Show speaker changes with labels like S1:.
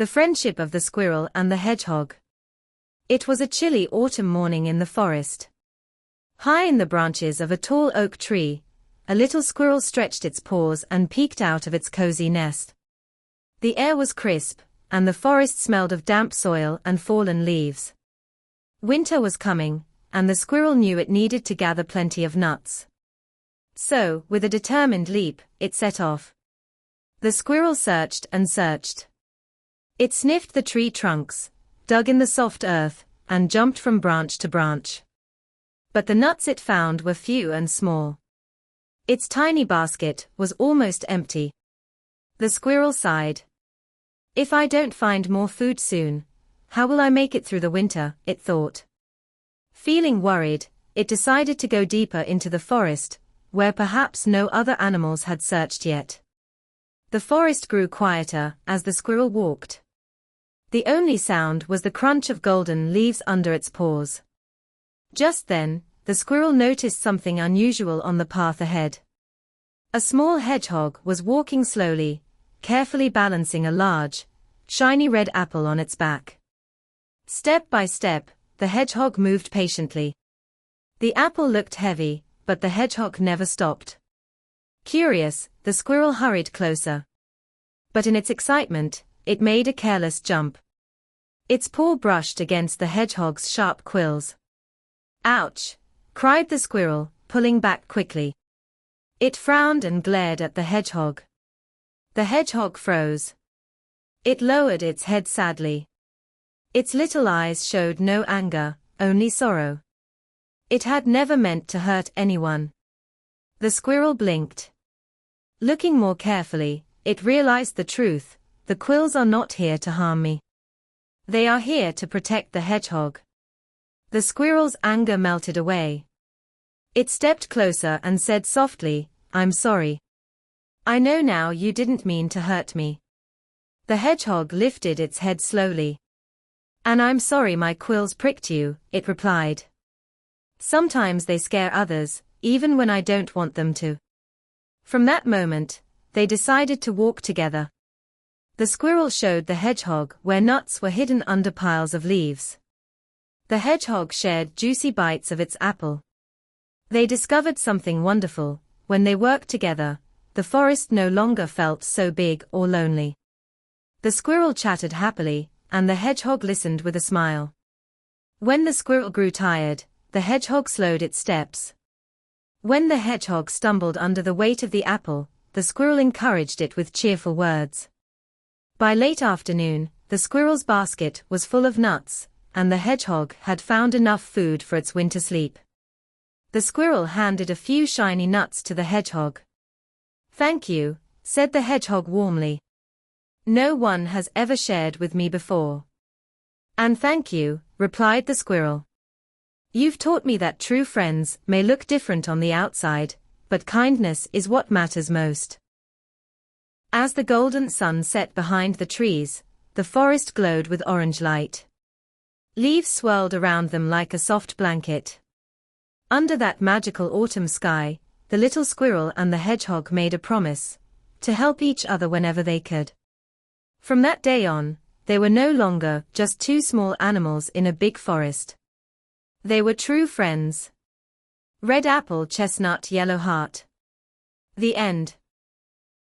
S1: The friendship of the squirrel and the hedgehog. It was a chilly autumn morning in the forest. High in the branches of a tall oak tree, a little squirrel stretched its paws and peeked out of its cozy nest. The air was crisp, and the forest smelled of damp soil and fallen leaves. Winter was coming, and the squirrel knew it needed to gather plenty of nuts. So, with a determined leap, it set off. The squirrel searched and searched. It sniffed the tree trunks, dug in the soft earth, and jumped from branch to branch. But the nuts it found were few and small. Its tiny basket was almost empty. The squirrel sighed. "If I don't find more food soon, how will I make it through the winter?" it thought. Feeling worried, it decided to go deeper into the forest, where perhaps no other animals had searched yet. The forest grew quieter as the squirrel walked. The only sound was the crunch of golden leaves under its paws. Just then, the squirrel noticed something unusual on the path ahead. A small hedgehog was walking slowly, carefully balancing a large, shiny red apple on its back. Step by step, the hedgehog moved patiently. The apple looked heavy, but the hedgehog never stopped. Curious, the squirrel hurried closer. But in its excitement, it made a careless jump. Its paw brushed against the hedgehog's sharp quills. "Ouch!" cried the squirrel, pulling back quickly. It frowned and glared at the hedgehog. The hedgehog froze. It lowered its head sadly. Its little eyes showed no anger, only sorrow. It had never meant to hurt anyone. The squirrel blinked. Looking more carefully, it realized the truth: the quills are not here to harm me. They are here to protect the hedgehog. The squirrel's anger melted away. It stepped closer and said softly, "I'm sorry. I know now you didn't mean to hurt me." The hedgehog lifted its head slowly. "And I'm sorry my quills pricked you," it replied. "Sometimes they scare others, even when I don't want them to." From that moment, they decided to walk together. The squirrel showed the hedgehog where nuts were hidden under piles of leaves. The hedgehog shared juicy bites of its apple. They discovered something wonderful: when they worked together, the forest no longer felt so big or lonely. The squirrel chattered happily, and the hedgehog listened with a smile. When the squirrel grew tired, the hedgehog slowed its steps. When the hedgehog stumbled under the weight of the apple, the squirrel encouraged it with cheerful words. By late afternoon, the squirrel's basket was full of nuts, and the hedgehog had found enough food for its winter sleep. The squirrel handed a few shiny nuts to the hedgehog. "Thank you," said the hedgehog warmly. "No one has ever shared with me before." "And thank you," replied the squirrel. "You've taught me that true friends may look different on the outside, but kindness is what matters most." As the golden sun set behind the trees, the forest glowed with orange light. Leaves swirled around them like a soft blanket. Under that magical autumn sky, the little squirrel and the hedgehog made a promise: to help each other whenever they could. From that day on, they were no longer just two small animals in a big forest. They were true friends. Red apple, chestnut, yellow heart. The end.